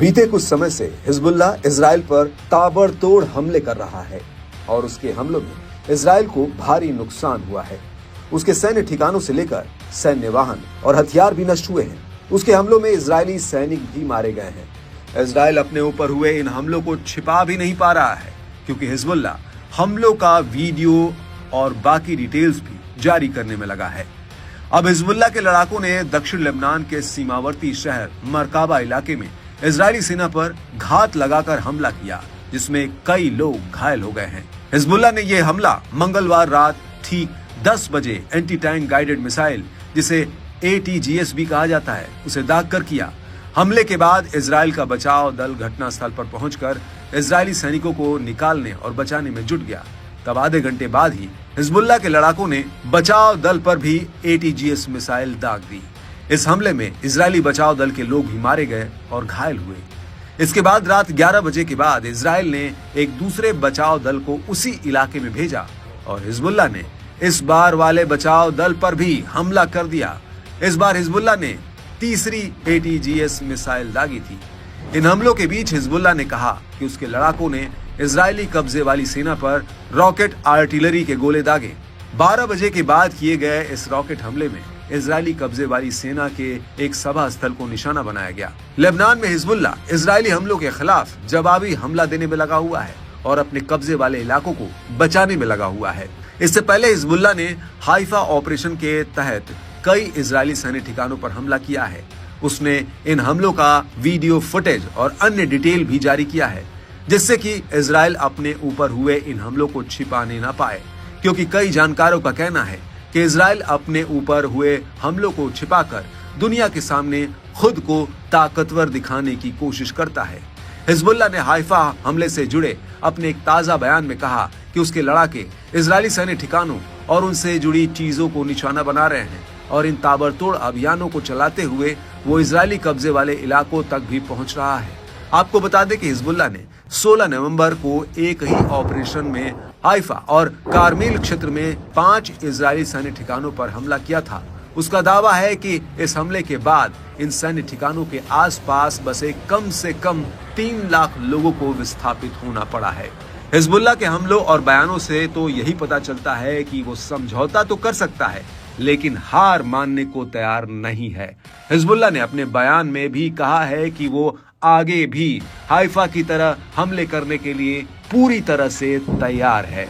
बीते कुछ समय से हिजबुल्लाह इजराइल पर ताबड़तोड़ हमले कर रहा है और उसके हमलों में इजराइल को भारी नुकसान हुआ है। उसके सैन्य ठिकानों से लेकर सैन्य वाहन और हथियार भी नष्ट हुए हैं। उसके हमलों में इजरायली सैनिक भी मारे गए हैं। इजराइल अपने ऊपर हुए इन हमलों को छिपा भी नहीं पा रहा है, क्योंकि हिजबुल्लाह हमलों का वीडियो और बाकी डिटेल्स भी जारी करने में लगा है। अब हिजबुल्लाह के लड़ाकों ने दक्षिण लेबनान के सीमावर्ती शहर मरकाबा इलाके में इजरायली सेना पर घात लगाकर हमला किया, जिसमें कई लोग घायल हो गए हैं। हिजबुल्लाह ने यह हमला मंगलवार रात ठीक 10 बजे एंटी टैंक गाइडेड मिसाइल, जिसे ATGS भी कहा जाता है, उसे दागकर किया। हमले के बाद इजराइल का बचाव दल घटनास्थल पर पहुंचकर इजरायली सैनिकों को निकालने और बचाने में जुट गया। तब आधे घंटे बाद ही हिजबुल्लाह के लड़ाकों ने बचाव दल पर भी ATGS मिसाइल दाग दी। इस हमले में इजरायली बचाव दल के लोग भी मारे गए और घायल हुए। इसके बाद रात 11 बजे के बाद इजराइल ने एक दूसरे बचाव दल को उसी इलाके में भेजा और हिजबुल्लाह ने इस बार वाले बचाव दल पर भी हमला कर दिया। इस बार हिजबुल्लाह ने तीसरी ATGS मिसाइल दागी थी। इन हमलों के बीच हिजबुल्लाह ने कहा कि उसके लड़ाकों ने इजरायली कब्जे वाली सेना पर रॉकेट आर्टिलरी के गोले दागे। 12 बजे के बाद किए गए इस रॉकेट हमले में इजरायली कब्जे वाली सेना के एक सभा स्थल को निशाना बनाया गया। लेबनान में हिजबुल्लाह इजरायली हमलों के खिलाफ जवाबी हमला देने में लगा हुआ है और अपने कब्जे वाले इलाकों को बचाने में लगा हुआ है। इससे पहले हिजबुल्लाह ने हाइफा ऑपरेशन के तहत कई इजरायली सैन्य ठिकानों पर हमला किया है। उसने इन हमलों का वीडियो फुटेज और अन्य डिटेल भी जारी किया है, जिससे कि इजराइल अपने ऊपर हुए इन हमलों को छिपाने ना पाए, क्योंकि कई जानकारों का कहना है कि इजराइल अपने ऊपर हुए हमलों को छिपाकर दुनिया के सामने खुद को ताकतवर दिखाने की कोशिश करता है। हिजबुल्लाह ने हाइफा हमले से जुड़े अपने एक ताजा बयान में कहा कि उसके लड़ाके इजरायली सैन्य ठिकानों और उनसे जुड़ी चीजों को निशाना बना रहे हैं और इन ताबड़तोड़ अभियानों को चलाते हुए वो इजरायली कब्जे वाले इलाकों तक भी पहुंच रहा है। आपको बता दें कि हिजबुल्लाह ने 16 नवंबर को एक ही ऑपरेशन में हाइफा और कारमिल क्षेत्र में 5 इजरायली सैन्य ठिकानों पर हमला किया था। उसका दावा है कि इस हमले के बाद इन सैन्य ठिकानों के आसपास बसे कम से कम 3 लाख लोगों को विस्थापित होना पड़ा है। हिजबुल्लाह के हमलों और बयानों से तो यही पता चलता है कि वो समझौता तो कर सकता है, लेकिन हार मानने को तैयार नहीं है। हिजबुल्लाह ने अपने बयान में भी कहा है कि वो आगे भी हाइफा की तरह हमले करने के लिए पूरी तरह से तैयार है।